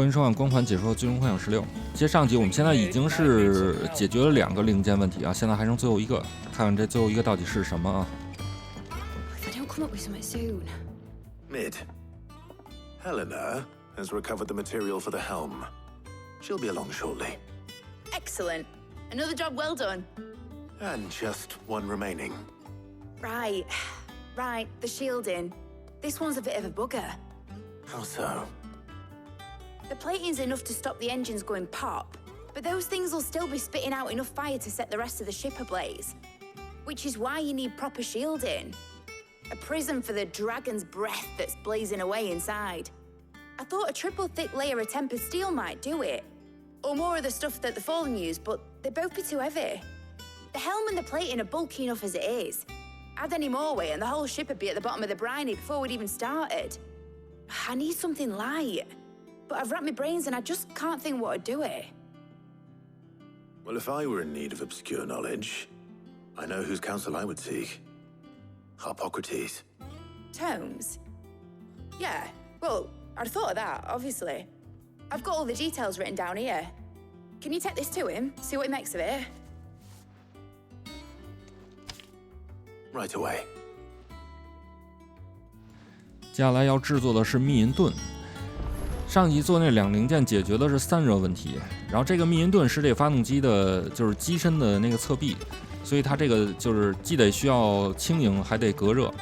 欢迎收看光盘解说《最终幻想16》。接上集，我们现在已经是解决了2个零件问题啊，现在还剩最后一个，看看这最后一个到底是什么啊 Mid. Helena has recovered the material for the helm. She'll be along shortly. Excellent. Another job well done. And just one remaining. Right. The shielding. This one's a bit of a bugger. How so? The plating's enough to stop the engines going pop, but those things will still be spitting out enough fire to set the rest of the ship ablaze. Which is why you need proper shielding. A prison for the dragon's breath that's blazing away inside. I thought a triple thick layer of tempered steel might do it. Or more of the stuff that the Fallen use, but they'd both be too heavy. The helm and the plating are bulky enough as it is. Add any more weight and the whole ship would be at the bottom of the briny before we'd even started. I need something light. But I've racked my brains and I just can't think what would do it. Well, if I were in need of obscure knowledge, I know whose counsel I would seek. Hippocrates. Tomes? Yeah, well, I'd thought of that, obviously. I've got all the details written down here. Can you take this to him, see what he makes of it? Right away. 接下来要制作的是密银盾。上集做那2零件解决的是散热问题，然后这个密银盾是这个发动机的，就是机身的那个侧壁，所以它这个就是既得需要轻盈，还得隔热，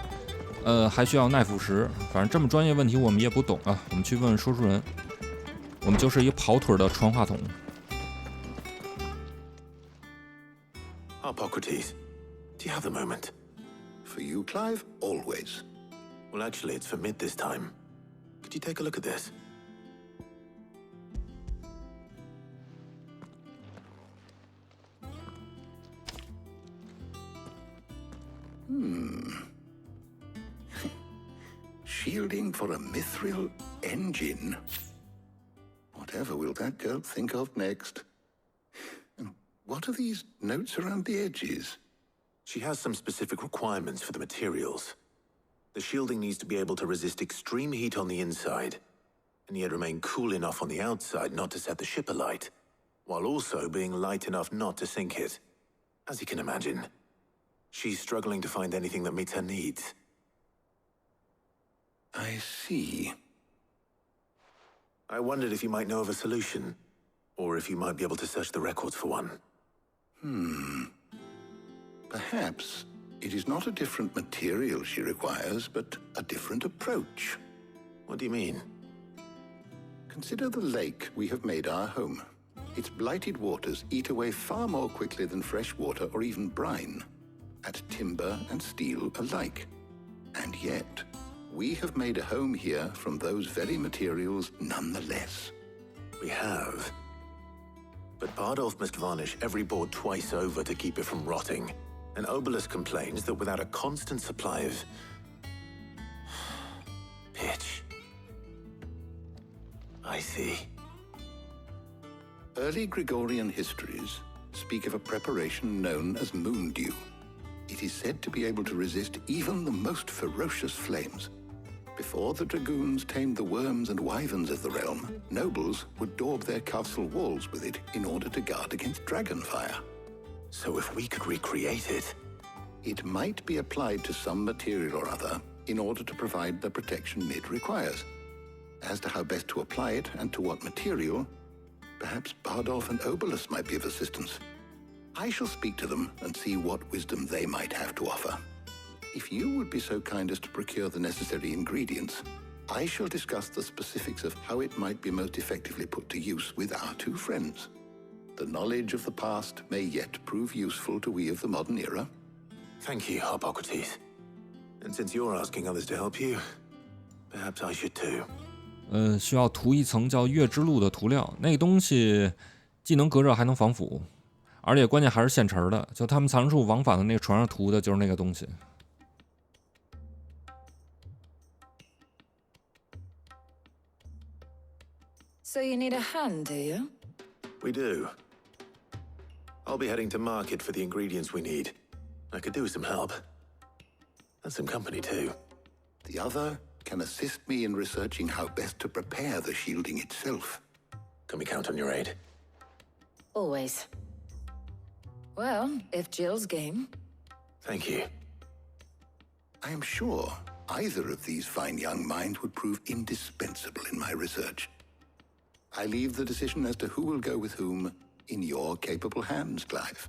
还需要耐腐蚀。反正这么专业问题我们也不懂啊，我们去问问说书人。我们就是一跑腿的传话筒。Hippocrates, do you have a moment? For you, Clive, always. Well, actually, it's for Mid this time. Could you take a look at this? Shielding for a mithril engine. Whatever will that girl think of next? And what are these notes around the edges? She has some specific requirements for the materials. The shielding needs to be able to resist extreme heat on the inside, and yet remain cool enough on the outside not to set the ship alight, while also being light enough not to sink it. As you can imagine, she's struggling to find anything that meets her needs. I see. I wondered if you might know of a solution, or if you might be able to search the records for one. Perhaps it is not a different material she requires, but a different approach. What do you mean? Consider the lake we have made our home. Its blighted waters eat away far more quickly than fresh water or even brine, at timber and steel alike. And yet, we have made a home here from those very materials nonetheless. We have. But Bardolph must varnish every board twice over to keep it from rotting. And Obelisk complains that without a constant supply of pitch. I see. Early Gregorian histories speak of a preparation known as moon dew. It is said to be able to resist even the most ferocious flames. Before the dragoons tamed the worms and wyverns of the realm, nobles would daub their castle walls with it in order to guard against dragon fire. So if we could recreate it... It might be applied to some material or other in order to provide the protection Mid requires. As to how best to apply it and to what material, perhaps Bardolph and Obelisk might be of assistance. I shall speak to them and see what wisdom they might have to offer. If you would be so kind as to procure the necessary ingredients, I shall discuss the specifics of how it might be most effectively put to use with our 2 friends. The knowledge of the past may yet prove useful to we of the modern era. Thank you, Hippocrates. And since you're asking others to help you, perhaps I should too. 需要涂一层叫月之路的涂料，那个东西既能隔热还能防腐，而且关键还是现成的，就他们藏术往返的那个船上涂的就是那个东西。So you need a hand, do you? We do. I'll be heading to market for the ingredients we need. I could do with some help. And some company too. The other can assist me in researching how best to prepare the shielding itself. Can we count on your aid? Always. Well, if Jill's game. Thank you. I am sure either of these fine young minds would prove indispensable in my research. I leave the decision as to who will go with whom in your capable hands, Clive.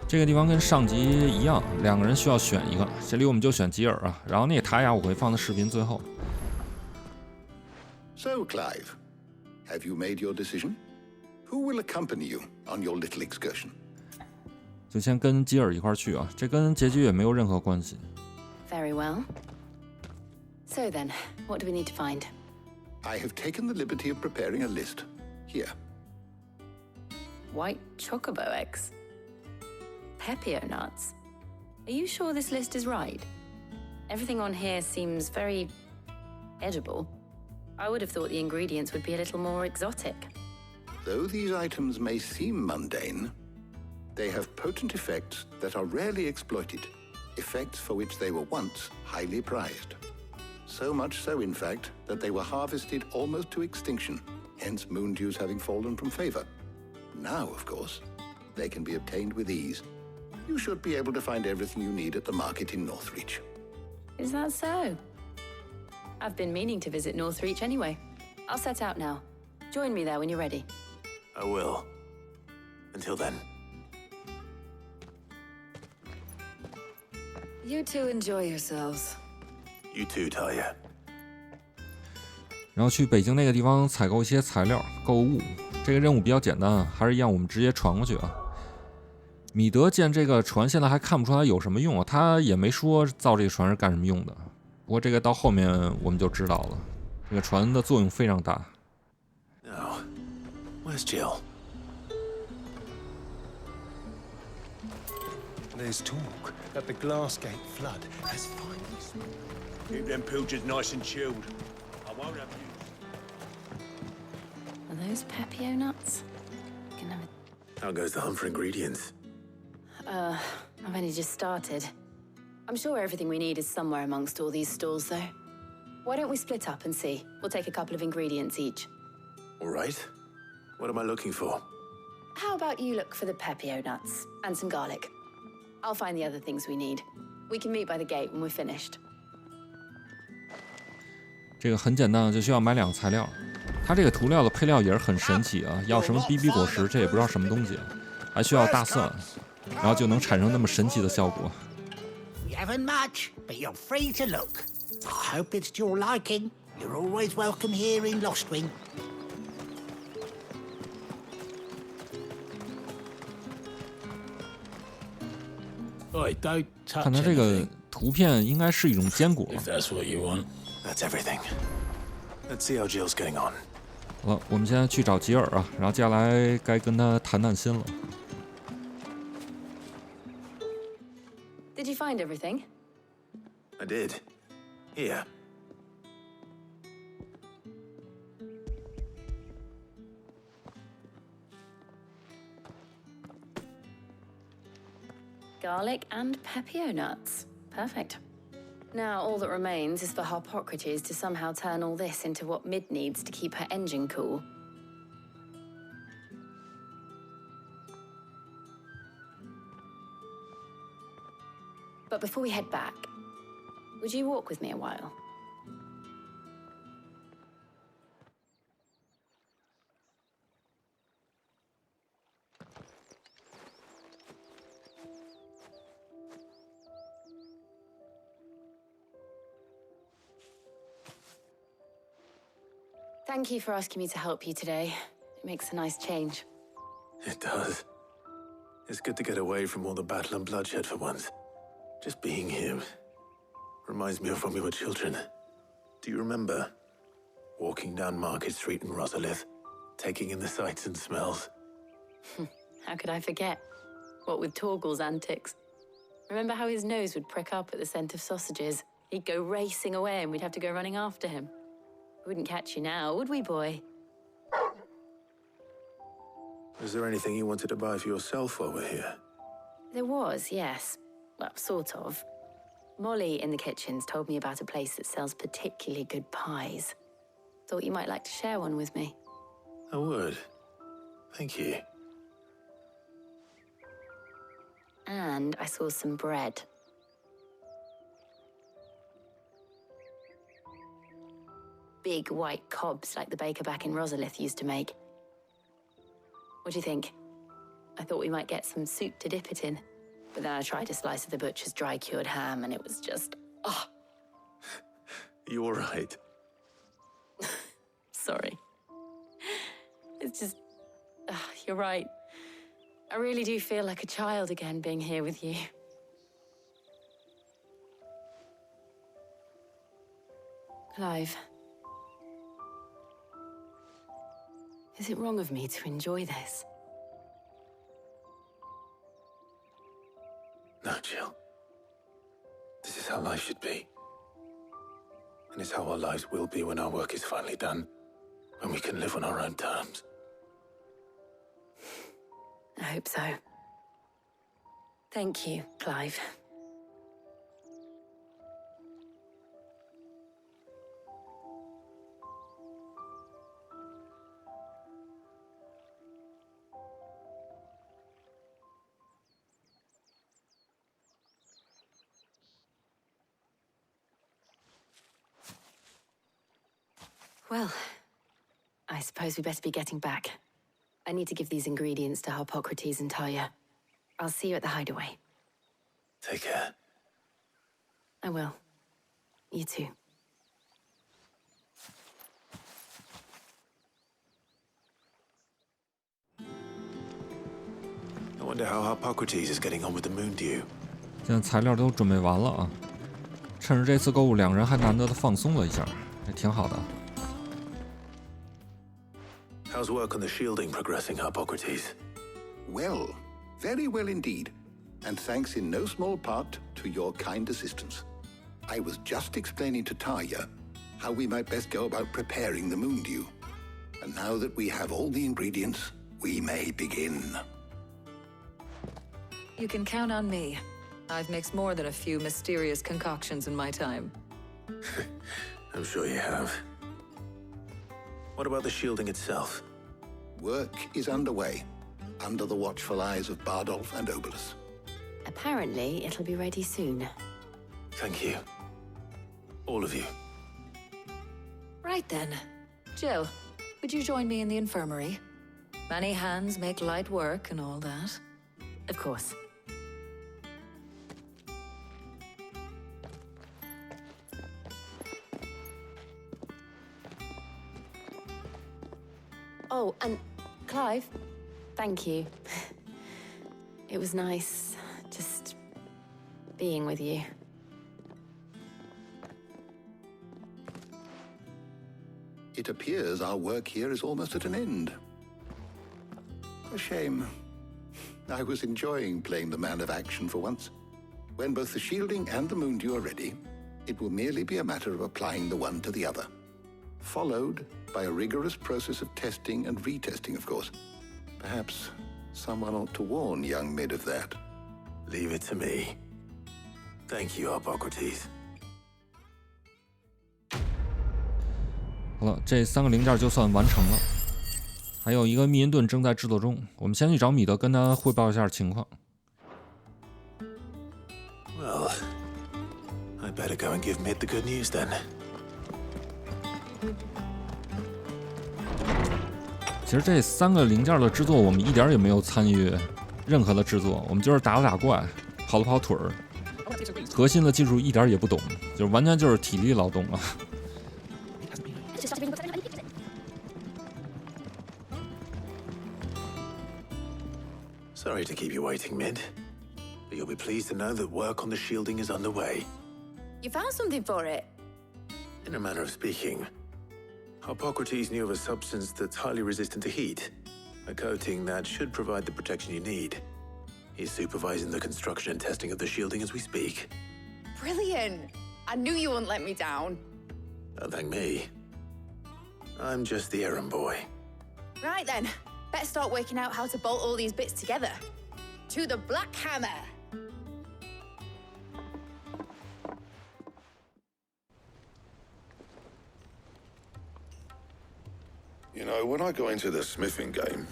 这个地方跟上集一样，两个人需要选一个，这里我们就选吉尔啊，然后那个塔雅我会放在视频最后。So, Clive, have you made your decision? Who will accompany you on your little excursion? 就先跟吉尔一块去啊，这跟结局也没有任何关系。Very well. So then, what do we need to find? I have taken the liberty of preparing a list. Here. White chocobo eggs. Pepio nuts. Are you sure this list is right? Everything on here seems very edible. I would have thought the ingredients would be a little more exotic. Though these items may seem mundane, they have potent effects that are rarely exploited, effects for which they were once highly prized. So much so, in fact, that they were harvested almost to extinction, hence moon dews having fallen from favor. Now, of course, they can be obtained with ease. You should be able to find everything you need at the market in Northreach. Is that so? I've been meaning to visit Northreach anyway. I'll set out now. Join me there when you're ready. I will. Until then. You two enjoy yourselves. You too, Talia. 然后去北京那个地方采购一些材料、购物。这个任务比较简单，还是一样，我们直接传过去啊。米德见这个船现在还看不出来有什么用啊，他也没说造这个船是干什么用的。不过这个到后面我们就知道了，这个船的作用非常大。Now, where's Jill? There's talk that the Glassgate flood has finally spread. Keep them pilchers nice and chilled. I won't have you. Are those Pepio nuts? Can have How goes the hunt for ingredients? I've only just started. I'm sure everything we need is somewhere amongst all these stalls, though. Why don't we split up and see? We'll take a couple of ingredients each. All right. What am I looking for? How about you look for the Pepio nuts and some garlic? I'll find the other things we need. We can meet by the gate when we're finished. 这个很简单，就需要买2个材料。它这个涂料的配料也是很神奇啊，要什么 BB 果实，这也不知道什么东西，还需要大蒜，然后就能产生那么神奇的效果。We haven't much, but you're free to look. I hope it's to your liking. You're always welcome here in Lostwing. 看它这个图片，应该是一种坚果。 That's what you want. That's everything. Let's see how Jill's getting on. 好了，我们现在去找吉尔啊，然后接下来该跟他谈谈心了。Did you find everything? I did. Here. Garlic and Pepio nuts. Perfect. Now all that remains is for Harpocrates to somehow turn all this into what Mid needs to keep her engine cool. But before we head back, would you walk with me a while? Thank you for asking me to help you today. It makes a nice change. It does. It's good to get away from all the battle and bloodshed for once. Just being here reminds me of when we were children. Do you remember walking down Market Street in Rosalith, taking in the sights and smells? How could I forget? What with Torgal's antics. Remember how his nose would prick up at the scent of sausages? He'd go racing away and we'd have to go running after him. We wouldn't catch you now, would we, boy? Is there anything you wanted to buy for yourself while we're here? There was, yes. Well, sort of. Molly in the kitchens told me about a place that sells particularly good pies. Thought you might like to share one with me. I would. Thank you. And I saw some bread. Big white cobs like the baker back in Rosalith used to make. What do you think? I thought we might get some soup to dip it in. But then I tried a slice of the butcher's dry-cured ham and it was just... oh. You all right? Sorry. It's just... you're right. I really do feel like a child again being here with you. Clive. Is it wrong of me to enjoy this? No, Jill. This is how life should be. And it's how our lives will be when our work is finally done. When we can live on our own terms. I hope so. Thank you, Clive. Well, I suppose we better be getting back. I need to give these ingredients to Harpocrates and Talia. I'll see you at the hideaway. Take care. I will. You too. I wonder how Harpocrates is getting on with the moon dew. 现在材料都准备完了啊，趁着这次购物，两人还难得的放松了一下，也挺好的。 How's work on the shielding progressing, Harpocrates? Well, very well indeed. And thanks in no small part to your kind assistance. I was just explaining to Talia how we might best go about preparing the moon dew. And now that we have all the ingredients, we may begin. You can count on me. I've mixed more than a few mysterious concoctions in my time. I'm sure you have. What about the shielding itself? Work is underway, under the watchful eyes of Bardolph and Obolus. Apparently, it'll be ready soon. Thank you. All of you. Right then. Jill, would you join me in the infirmary? Many hands make light work and all that. Of course. Oh, and Clive, thank you. It was nice just being with you. It appears our work here is almost at an end. A shame. I was enjoying playing the man of action for once. When both the shielding and the moon dew are ready, it will merely be a matter of applying the one to the other. Followed by a rigorous process of testing and retesting, of course. Perhaps someone ought to warn young Mid of that. Leave it to me. Thank you, Harpocrates. 好了，这3个零件就算完成了，还有一个密因盾正在制作中。我们先去找米德，跟他汇报一下情况。Well, I'd better go and give Mid the good news then. 其实这3个零件的制作，我们一点也没有参与任何的制作，我们就是打了打怪，跑了跑腿儿，核心的技术一点也不懂，就是完全就是体力劳动啊。Sorry to keep you waiting, Mid. But you'll be pleased to know that work on the shielding is underway. You found something for it? In a manner of speaking, Harpocrates knew of a substance that's highly resistant to heat, a coating that should provide the protection you need. He's supervising the construction and testing of the shielding as we speak. Brilliant! I knew you wouldn't let me down. Don't thank me. I'm just the errand boy. Right then, better start working out how to bolt all these bits together. To the Black Hammer! You know, when I got into the smithing game,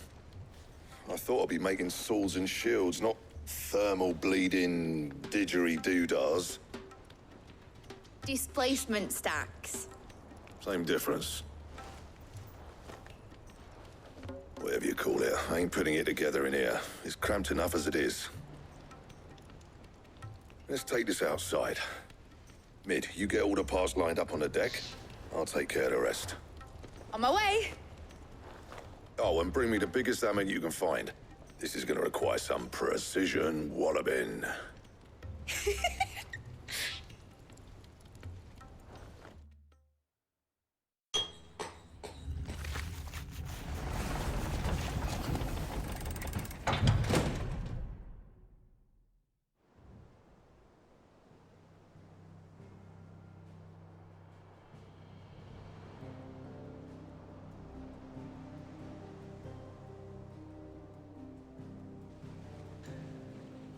I thought I'd be making swords and shields, not thermal bleeding didgeridoo-dahs. Displacement stacks. Same difference. Whatever you call it, I ain't putting it together in here. It's cramped enough as it is. Let's take this outside. Mid, you get all the parts lined up on the deck. I'll take care of the rest. On my way. Oh, and bring me the biggest hammer you can find. This is gonna require some precision walloping.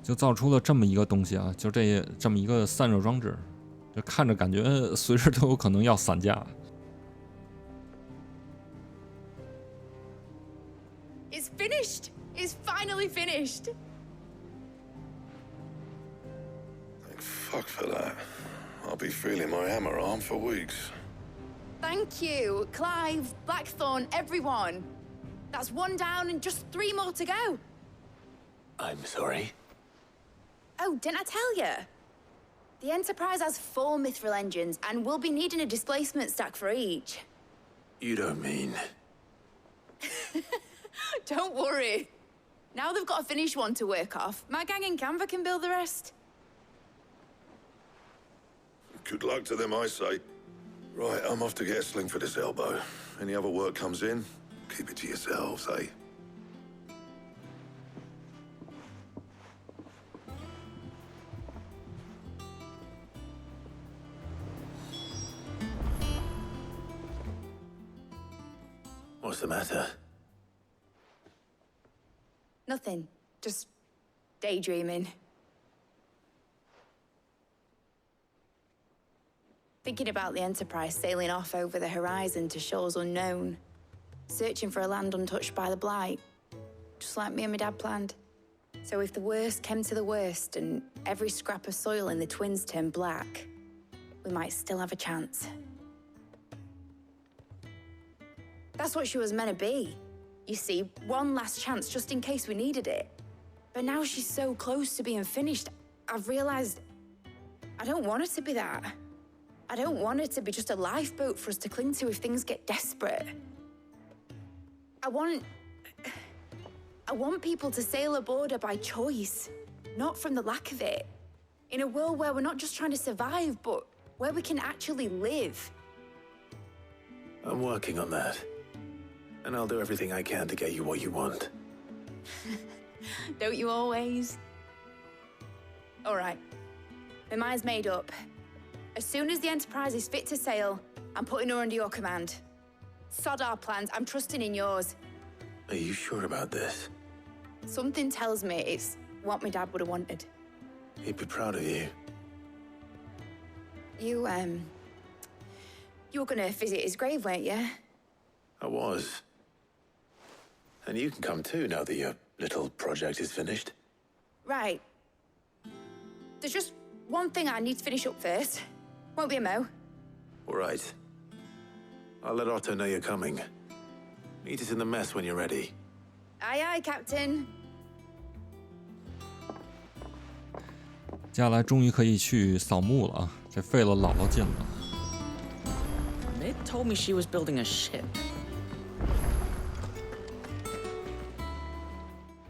就造出了这么一个东西啊，就这么一个散热装置，就看着感觉随时都有可能要散架。It's finished. It's finally finished. Thank fuck for that. I'll be feeling my hammer arm for weeks. Thank you, Clive, Blackthorn, everyone. That's one down and just 3 more to go. I'm sorry. Oh, didn't I tell you? The Enterprise has 4 mithril engines, and we'll be needing a displacement stack for each. You don't mean... Don't worry. Now they've got a finished one to work off. My gang in Canva can build the rest. Good luck to them, I say. Right, I'm off to get a sling for this elbow. Any other work comes in, keep it to yourselves, eh? What's the matter? Nothing. Just daydreaming. Thinking about the Enterprise sailing off over the horizon to shores unknown, searching for a land untouched by the Blight, just like me and my dad planned. So if the worst came to the worst and every scrap of soil in the Twins turned black, we might still have a chance. That's what she was meant to be. You see, one last chance just in case we needed it. But now she's so close to being finished, I've realized I don't want her to be that. I don't want her to be just a lifeboat for us to cling to if things get desperate. I want people to sail aboard her by choice, not from the lack of it. In a world where we're not just trying to survive, but where we can actually live. I'm working on that. And I'll do everything I can to get you what you want. Don't you always? All right. My mind's made up. As soon as the Enterprise is fit to sail, I'm putting her under your command. Sod our plans, I'm trusting in yours. Are you sure about this? Something tells me it's what my dad would have wanted. He'd be proud of you. You were gonna visit his grave, weren't you? I was. And you can come too now that your little project is finished. Right. There's just one thing I need to finish up first. Won't be a mo. All right. I'll let Otto know you're coming. Meet us in the mess when you're ready. Aye, aye, Captain. 接下来终于可以去扫墓了啊！这费了老劲了。They told me she was building a ship.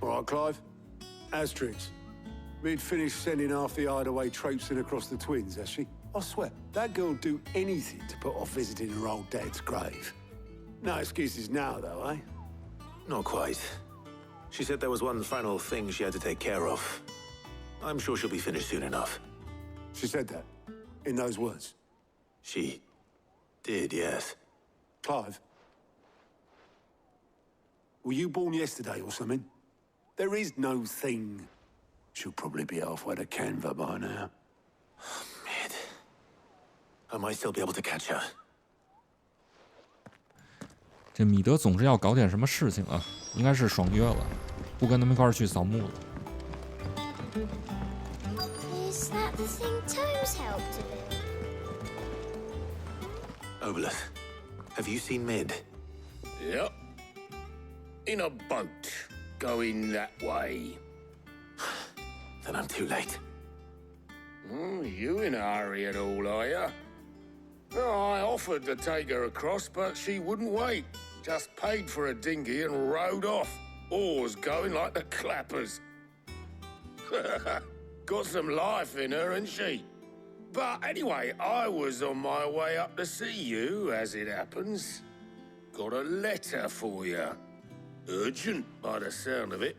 All right, Clive. Asterix. We'd finished sending half the hideaway traipsing across the Twins, has she? I swear, that girl'd do anything to put off visiting her old dad's grave. No excuses now, though, eh? Not quite. She said there was one final thing she had to take care of. I'm sure she'll be finished soon enough. She said that? In those words? She did, yes. Clive? Were you born yesterday or something? There is no thing. She'll probably be halfway to Canva by now. Mid. I might still be able to catch her. 这米德总是要搞点什么事情啊，应该是爽约了，不跟他们一块儿去扫墓了。Is that the thing Tomes helped to build? Obolus, have you seen Mid? Yep. In a boat, going that way. Then I'm too late. You in a hurry at all, are you? Oh, I offered to take her across, but she wouldn't wait. Just paid for a dinghy and rowed off. Oars going like the clappers. Got some life in her, ain't she? But anyway, I was on my way up to see you, as it happens. Got a letter for you. Urgent, by the sound of it.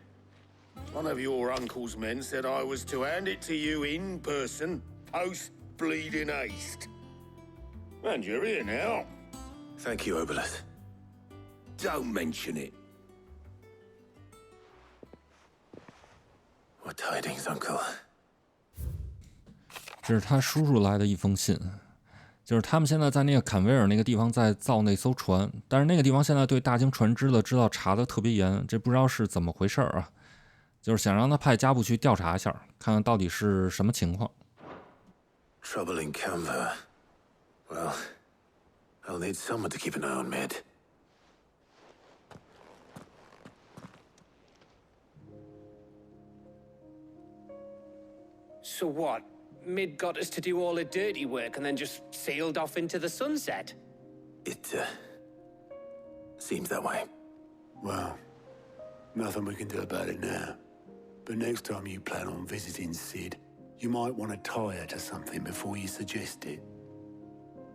One of your uncle's men said I was to hand it to you in person, post-bleeding haste. And you're here now. Thank you, Obolus. Don't mention it. What tidings, Uncle? 这是他叔叔来的一封信，就是他们现在在那个坎维尔那个地方在造那艘船，但是那个地方现在对大型船只的知道查的特别严，这不知道是怎么回事啊？就是想让他派加布去调查一下，看看到底是什么情况。Trouble in Canva. Well, I'll need someone to keep an eye on Mid. So what? Mid got us to do all the dirty work and then just sailed off into the sunset? It, seems that way. Well, nothing we can do about it now. But next time you plan on visiting Sid, you might want to tie her to something before you suggest it.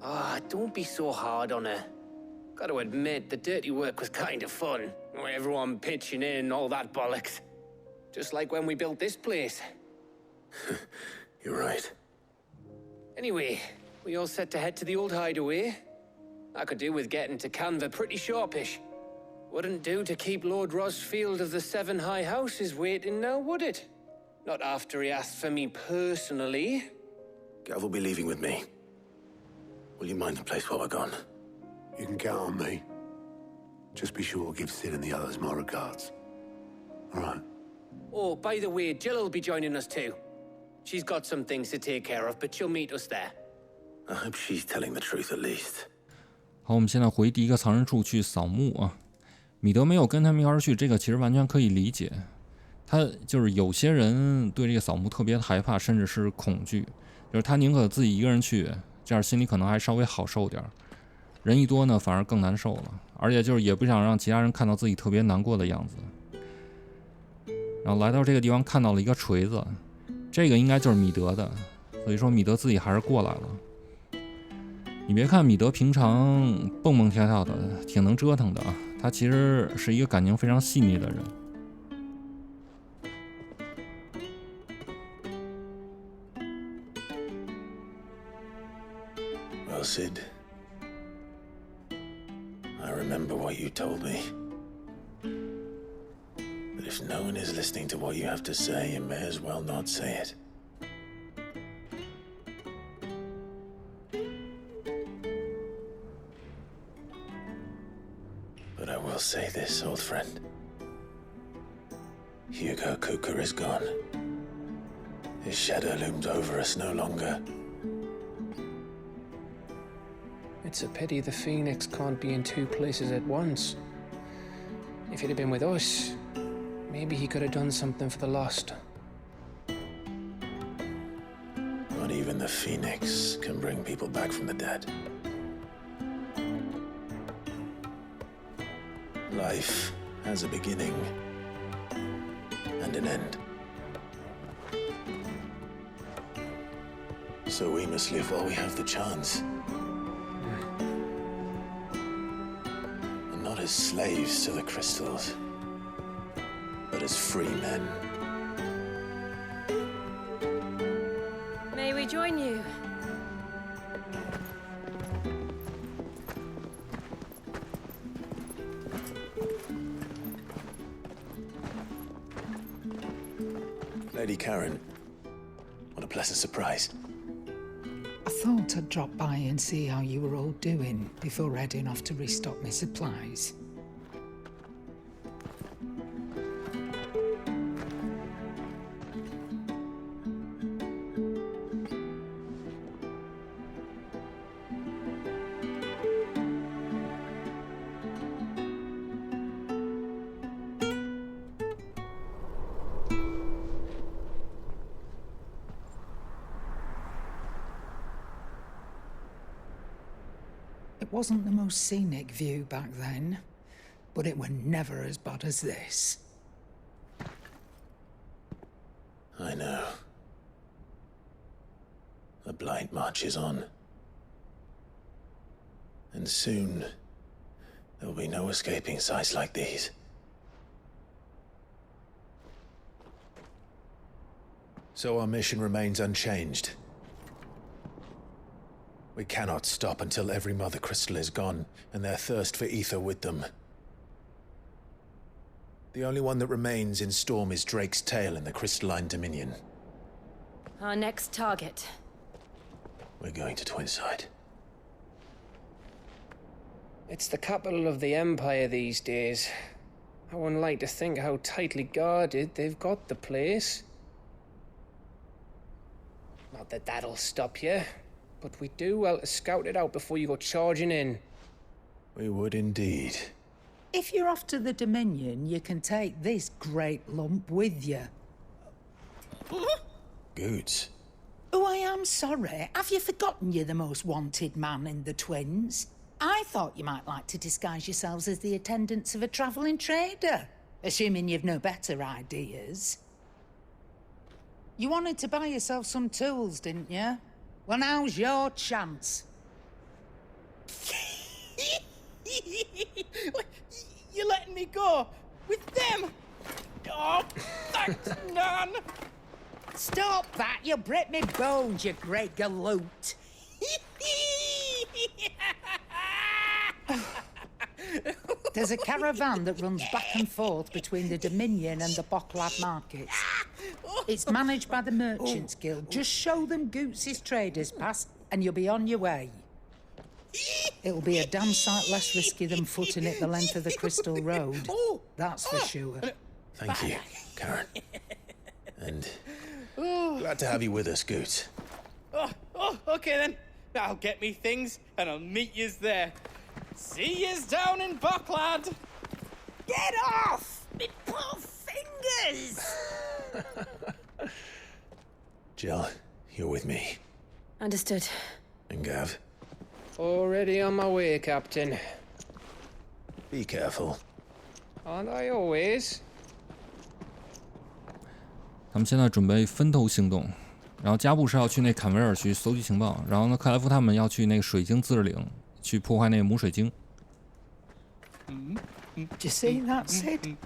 Ah, don't be so hard on her. Gotta admit, the dirty work was kind of fun. Everyone pitching in, all that bollocks. Just like when we built this place. You're right. Anyway, we all set to head to the old hideaway. I could do with getting to Canva pretty sharpish. Wouldn't do to keep Lord Rosfield of the Seven High Houses waiting now, would it? Not after he asked for me personally. Gav will be leaving with me. Will you mind the place while we're gone? You can count on me. Just be sure to give Sid and the others my regards. All right. Oh, by the way, Jill will be joining us too. She's got some things to take care of, but she'll meet us there. I hope she's telling the truth at least. 好，我们现在回第一个藏身处去扫墓啊。米德没有跟他们一块儿去，这个其实完全可以理解。他就是有些人对这个扫墓特别害怕，甚至是恐惧，就是他宁可自己一个人去，这样心里可能还稍微好受点。人一多呢，反而更难受了，而且就是也不想让其他人看到自己特别难过的样子。然后来到这个地方，看到了一个锤子。这个应该就是米德的，所以说米德自己还是过来了。你别看米德平常蹦蹦跳跳的，挺能折腾的啊，他其实是一个感情非常细腻的人。Well, Sid, I remember what you told me. But if no one is listening to what you have to say, you may as well not say it. But I will say this, old friend. Hugo Kuka is gone. His shadow looms over us no longer. It's a pity the Phoenix can't be in two places at once. If he'd have been with us, maybe he could have done something for the lost. Not even the Phoenix can bring people back from the dead. Life has a beginning and an end. So we must live while we have the chance. And not as slaves to the crystals, but as free men. May we join you? Lady Karen, what a pleasant surprise. I thought I'd drop by and see how you were all doing before heading off to restock my supplies. It wasn't the most scenic view back then, but it were never as bad as this. I know. The Blight marches on. And soon, there will be no escaping sights like these. So our mission remains unchanged. We cannot stop until every Mother Crystal is gone, and their thirst for ether with them. The only one that remains in Storm is Drake's tail in the Crystalline Dominion. Our next target. We're going to Twinside. It's the capital of the Empire these days. I wouldn't like to think how tightly guarded they've got the place. Not that that'll stop you, but we do well to scout it out before you go charging in. We would indeed. If you're off to the Dominion, you can take this great lump with you. Goods. Oh, I am sorry. Have you forgotten you're the most wanted man in the Twins? I thought you might like to disguise yourselves as the attendants of a travelling trader, assuming you've no better ideas. You wanted to buy yourself some tools, didn't you? Well, now's your chance. You're letting me go? With them? Oh, thanks, Nan! Stop that! You'll break me bones, you great galoot! There's a caravan that runs back and forth between the Dominion and the Bocklad markets. It's managed by the Merchants Guild. Just show them Goots' traders pass and you'll be on your way. It'll be a damn sight less risky than footing it the length of the Crystal Road. That's for sure. Thank you, Karen. And glad to have you with us, Goots. Okay then. I'll get me things and I'll meet yous there. See yous down in Bocklad. Get off! Me poor fingers! Jill, you're with me. Understood. And Gav. Already on my way, Captain. Be careful. Aren't I always? 他们现在准备分头行动，然后加布是要去那坎维尔去搜集情报，然后呢，克莱夫他们要去那个水晶自治领去破坏那个母水晶。Do you see that, Sid?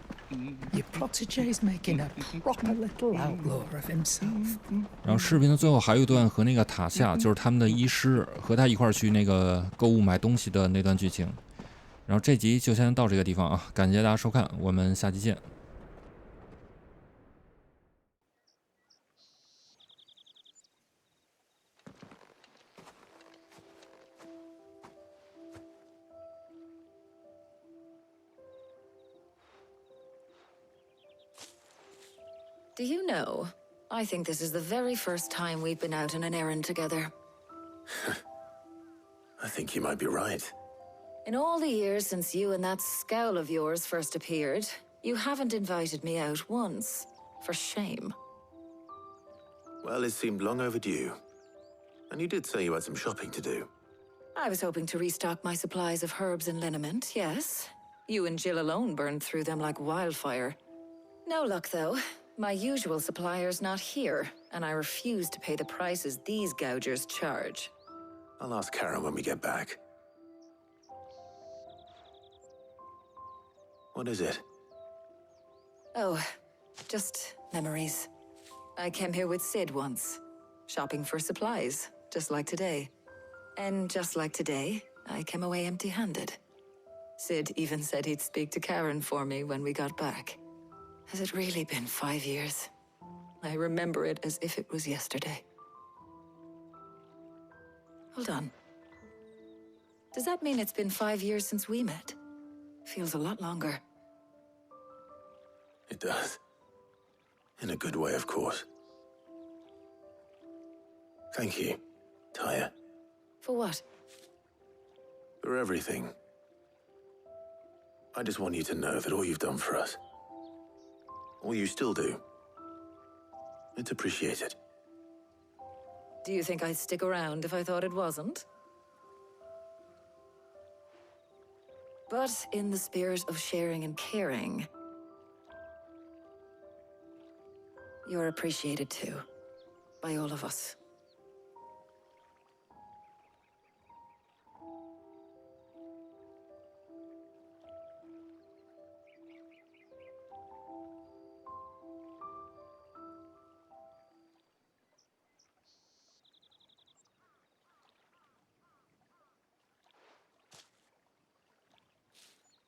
Your protege's making a proper little outlaw of himself. 然后视频的最后还有一段和那个塔下，就是他们的医师和他一块儿去那个购物买东西的那段剧情。然后这集就先到这个地方啊，感谢大家收看，我们下期见。Do you know, I think this is the very first time we've been out on an errand together. I think you might be right. In all the years since you and that scowl of yours first appeared, you haven't invited me out once. For shame. Well, it seemed long overdue. And you did say you had some shopping to do. I was hoping to restock my supplies of herbs and liniment, yes. You and Jill alone burned through them like wildfire. No luck, though. My usual supplier's not here, and I refuse to pay the prices these gougers charge. I'll ask Karen when we get back. What is it? Oh, just memories. I came here with Sid once, shopping for supplies, just like today. And just like today, I came away empty-handed. Sid even said he'd speak to Karen for me when we got back. Has it really been 5 years? I remember it as if it was yesterday. Hold on. Does that mean it's been 5 years since we met? Feels a lot longer. It does. In a good way, of course. Thank you, Tyre. For what? For everything. I just want you to know that all you've done for us, all you still do, it's appreciated. Do you think I'd stick around if I thought it wasn't? But in the spirit of sharing and caring, you're appreciated too, by all of us.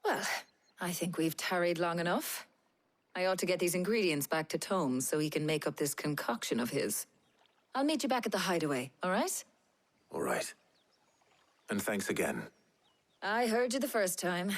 Well, I think we've tarried long enough. I ought to get these ingredients back to Tomes so he can make up this concoction of his. I'll meet you back at the hideaway, all right? All right. And thanks again. I heard you the first time.